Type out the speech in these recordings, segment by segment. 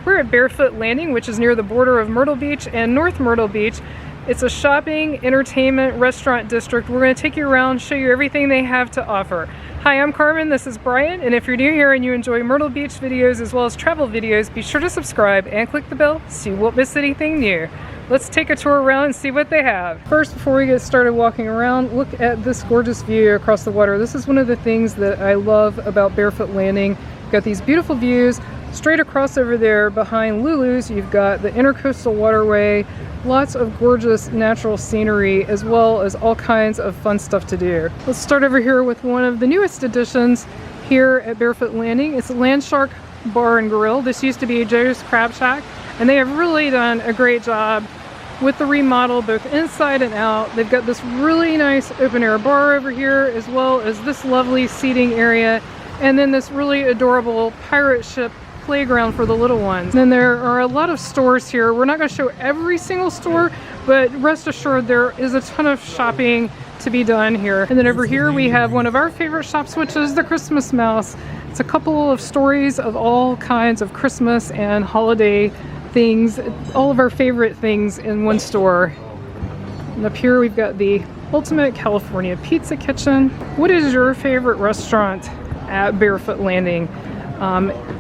We're at Barefoot Landing, which is near the border of Myrtle Beach and North Myrtle Beach. It's a shopping, entertainment, restaurant district. We're going to take you around, show you everything they have to offer. Hi, I'm Carmen, this is Brian, and if you're new here and you enjoy Myrtle Beach videos as well as travel videos, be sure to subscribe and click the bell so you won't miss anything new. Let's take a tour around and see what they have. First, before we get started walking around, look at this gorgeous view across the water. This is one of the things that I love about Barefoot Landing. You've got these beautiful views. Straight across over there behind Lulu's, you've got the intracoastal waterway, lots of gorgeous natural scenery, as well as all kinds of fun stuff to do. Let's start over here with one of the newest additions here at Barefoot Landing. It's Landshark Bar Grill. This used to be Joe's Crab Shack, and they have really done a great job with the remodel, both inside and out. They've got this really nice open air bar over here, as well as this lovely seating area, and then this really adorable pirate ship playground for the little ones. Then there are a lot of stores here. We're not going to show every single store, but rest assured there is a ton of shopping to be done here. And then over here we have one of our favorite shops, which is the Christmas Mouse. It's a couple of stories of all kinds of Christmas and holiday things, all of our favorite things in one store. And up here we've got the Ultimate California Pizza Kitchen. What is your favorite restaurant at Barefoot Landing?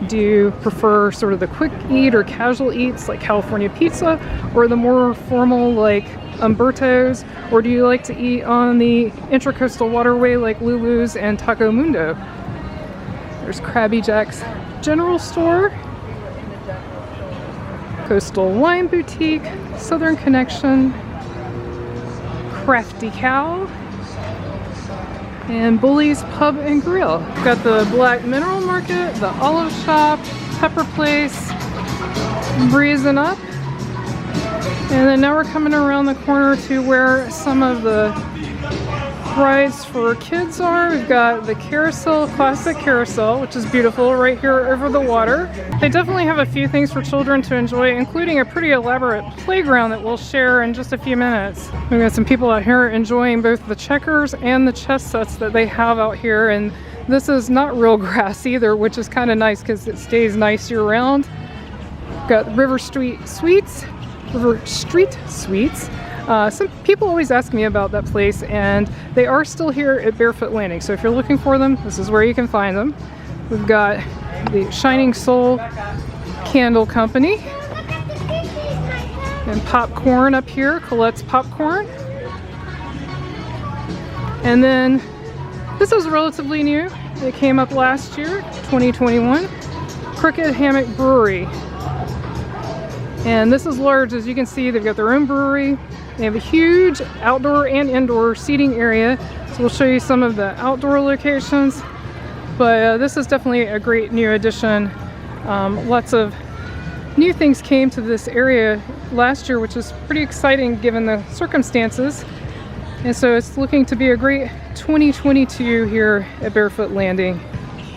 Do you prefer sort of the quick eat or casual eats like California pizza, or the more formal like Umberto's, or do you like to eat on the intracoastal waterway like Lulu's and Taco Mundo? There's Krabby Jack's General Store, Coastal Wine Boutique, Southern Connection, Crafty Cow, and Bully's Pub and Grill. We've got the Black Mineral Market, the Olive Shop, Pepper Place, breezing up. And then now we're coming around the corner to where some of the rides for kids are. We've got the Carousel, Classic Carousel, which is beautiful right here over the water. They definitely have a few things for children to enjoy, including a pretty elaborate playground that we'll share in just a few minutes. We've got some people out here enjoying both the checkers and the chess sets that they have out here, and this is not real grass either, which is kind of nice because it stays nice year round. We've got River Street Sweets. Some people always ask me about that place, and they are still here at Barefoot Landing, so if you're looking for them, this is where you can find them. We've got the Shining Soul Candle Company and popcorn up here, Colette's Popcorn. And then this is relatively new. It came up last year, 2021, Crooked Hammock Brewery. And this is large. As you can see, they've got their own brewery. They have a huge outdoor and indoor seating area. So we'll show you some of the outdoor locations. But this is definitely a great new addition. Lots of new things came to this area last year, which is pretty exciting given the circumstances. And so it's looking to be a great 2022 here at Barefoot Landing.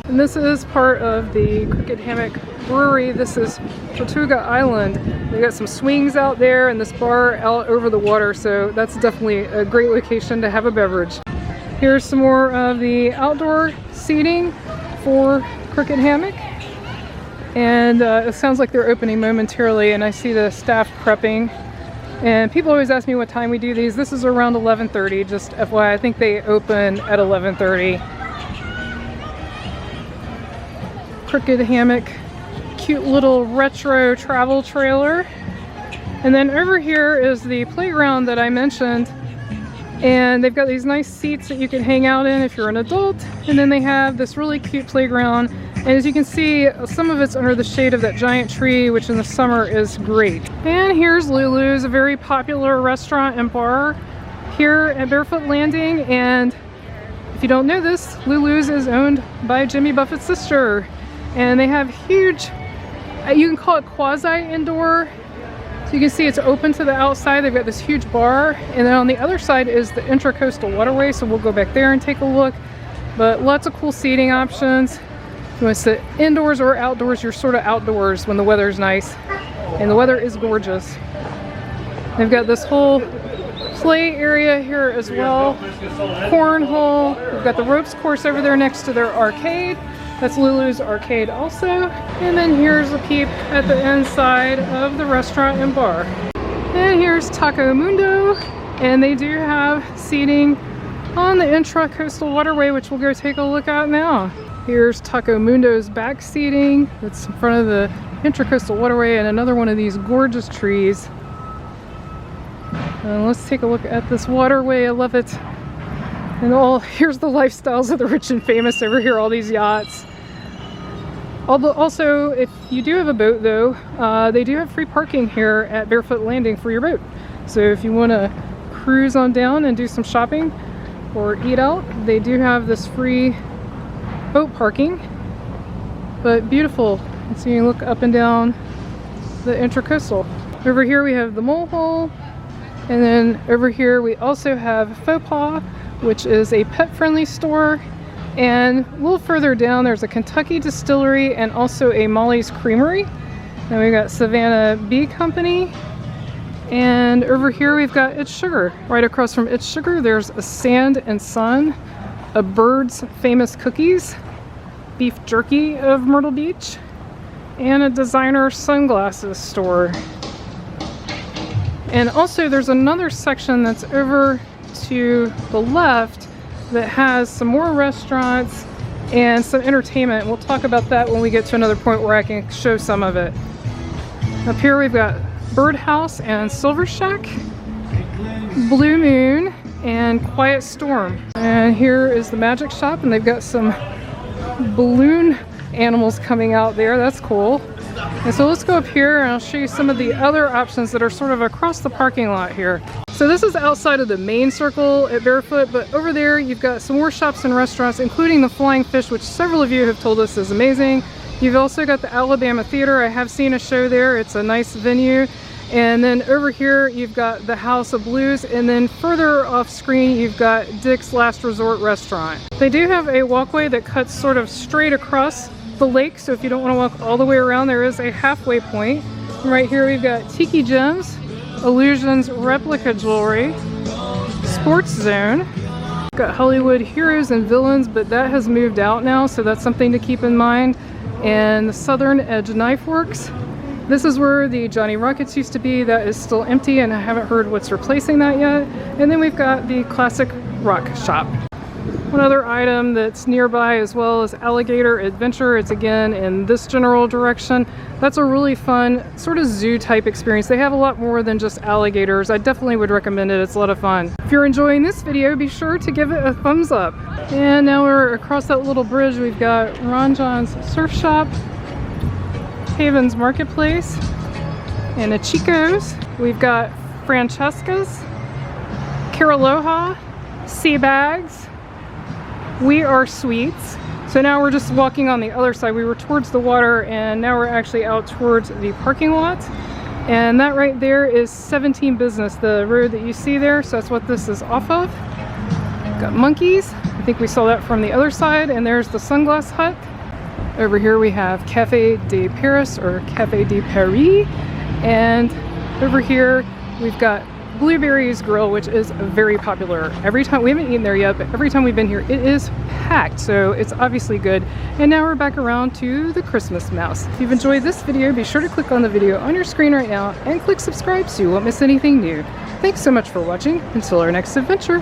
And this is part of the Crooked Hammock Brewery. This is Tortuga Island. They got some swings out there and this bar out over the water, so that's definitely a great location to have a beverage. Here's some more of the outdoor seating for Crooked Hammock. And it sounds like they're opening momentarily, and I see the staff prepping. And people always ask me what time we do these. This is around 11:30, just FYI. I think they open at 11:30. Crooked Hammock, cute little retro travel trailer. And then over here is the playground that I mentioned, and they've got these nice seats that you can hang out in if you're an adult, and then they have this really cute playground, and as you can see, some of it's under the shade of that giant tree, which in the summer is great. And here's Lulu's, a very popular restaurant and bar here at Barefoot Landing, and if you don't know this, Lulu's is owned by Jimmy Buffett's sister. And they have huge, you can call it quasi-indoor. So you can see it's open to the outside. They've got this huge bar. And then on the other side is the intracoastal waterway. So we'll go back there and take a look. But lots of cool seating options. If you want to sit indoors or outdoors, you're sort of outdoors when the weather's nice. And the weather is gorgeous. They've got this whole play area here as well. Cornhole. We've got the ropes course over there next to their arcade. That's Lulu's arcade also. And then here's a peep at the inside of the restaurant and bar. And here's Taco Mundo, and they do have seating on the intracoastal waterway, which we'll go take a look at now. Here's Taco Mundo's back seating. It's in front of the intracoastal waterway and another one of these gorgeous trees. And let's take a look at this waterway. I love it. And here's the lifestyles of the rich and famous over here, all these yachts. Although also, if you do have a boat though, they do have free parking here at Barefoot Landing for your boat. So if you want to cruise on down and do some shopping or eat out, they do have this free boat parking. But beautiful. So you can look up and down the intracoastal. Over here we have the mole hole. And then over here we also have Faux Pas, which is a pet-friendly store. And a little further down there's a Kentucky distillery and also a Molly's Creamery. Then we've got Savannah Bee Company. And over here we've got It's Sugar. Right across from It's Sugar there's a Sand and Sun, a Bird's Famous Cookies, Beef Jerky of Myrtle Beach, and a designer sunglasses store. And also there's another section that's over to the left that has some more restaurants and some entertainment. We'll talk about that when we get to another point where I can show some of it. Up here we've got Birdhouse and Silver Shack, Blue Moon, and Quiet Storm. And here is the Magic Shop, and they've got some balloon animals coming out there. That's cool. And so let's go up here and I'll show you some of the other options that are sort of across the parking lot here. So this is outside of the main circle at Barefoot, but over there you've got some more shops and restaurants, including the Flying Fish, which several of you have told us is amazing. You've also got the Alabama Theater. I have seen a show there. It's a nice venue. And then over here you've got the House of Blues, and then further off screen you've got Dick's Last Resort Restaurant. They do have a walkway that cuts sort of straight across the lake, so if you don't want to walk all the way around, there is a halfway point. And right here we've got Tiki Gems, Illusions Replica Jewelry, Sports Zone. We've got Hollywood Heroes and Villains, but that has moved out now, so that's something to keep in mind. And the Southern Edge Knife Works. This is where the Johnny Rockets used to be. That is still empty, and I haven't heard what's replacing that yet. And then we've got the Classic Rock Shop. One other item that's nearby as well is Alligator Adventure. It's again in this general direction. That's a really fun sort of zoo type experience. They have a lot more than just alligators. I definitely would recommend it. It's a lot of fun. If you're enjoying this video, be sure to give it a thumbs up. And now we're across that little bridge. We've got Ron John's Surf Shop, Haven's Marketplace, and a Chico's. We've got Francesca's, Caraloha, Sea Bags, We Are Sweets. So now we're just walking on the other side. We were towards the water and now we're actually out towards the parking lot. And that right there is 17 Business, the road that you see there. So that's what this is off of. Got Monkeys. I think we saw that from the other side. And there's the Sunglass Hut. Over here we have Café de Paris or Café de Paris. And over here we've got Blueberries Grill, which is very popular. Every time, we haven't eaten there yet, but every time we've been here, it is packed. So it's obviously good. And now we're back around to the Christmas Mouse. If you've enjoyed this video, be sure to click on the video on your screen right now and click subscribe so you won't miss anything new. Thanks so much for watching. Until our next adventure.